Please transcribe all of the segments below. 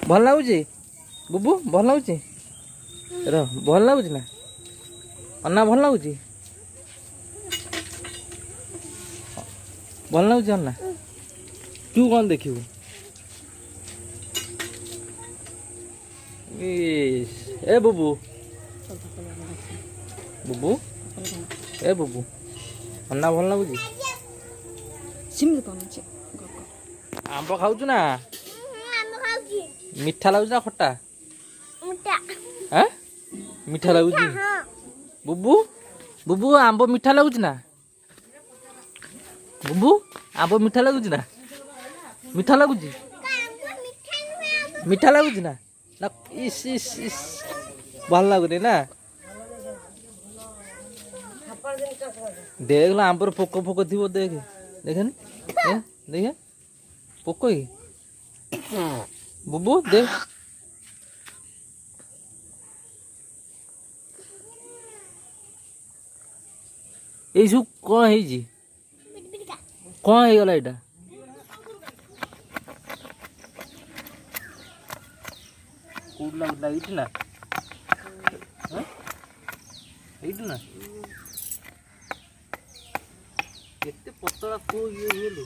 भल लगुच बुबू भल लगुच भल लगुच ना अन्ना भल लगुच भल लगुच अन्ना तू कौन देखिबू ए बुबू बुबू ए बुबू अन्ना भल लगुच आंब खाऊ ना मीठा लगुच ना खट्टा मीठा लगुच बुबू बुबू आंब मीठा लगुच ना बुबू आंब मीठा लगुच ना मीठा लगुच मीठा लगुच ना ना इस इस इस भल लगुनि ना देख ला आंब पोक फोक थी देख देखे देखे पोक ही बुबू देख ये सब कौन है जी कौन है गला इटा कूड़ लगता इट ना इट ना केते पतला को ये हेलो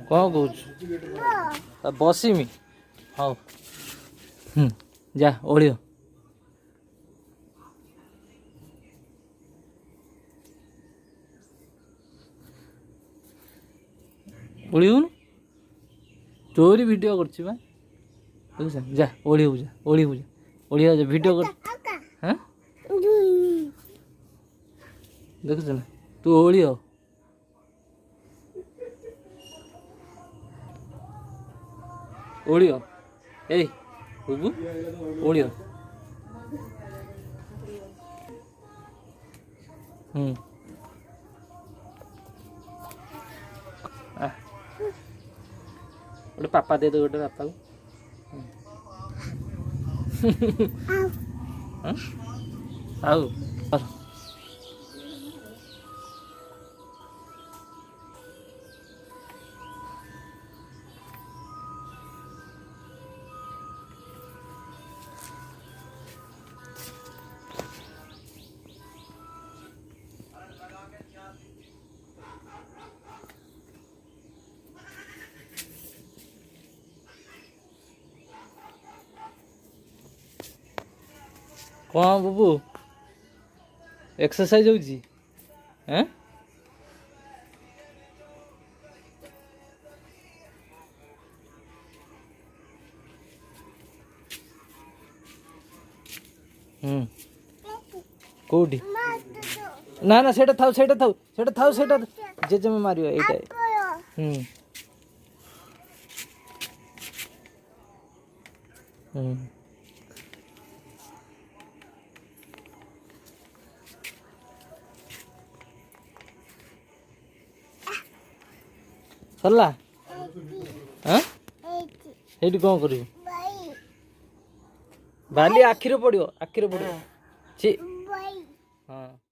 कौन कौच बसमी हाँ जा ओढ़ियो ओढ़िबुन चोरी वीडियो कर जा ओढ़िबू जा ओढ़िबू जा ओढ़िया जा वीडियो कर हाँ देख ना तू ओढ़ियो ओढ़ियो ए बुबू ओढ़ियो गोटे पापा दे दो गोटे पापा को आओ कौन बुबू एक्सरसाइज होजी हैं कोडी ना ना सेटा थाउ जेजे में मारियो एटा सरला हाँ ये कौन कर बाली आखिर पड़ो ची हाँ।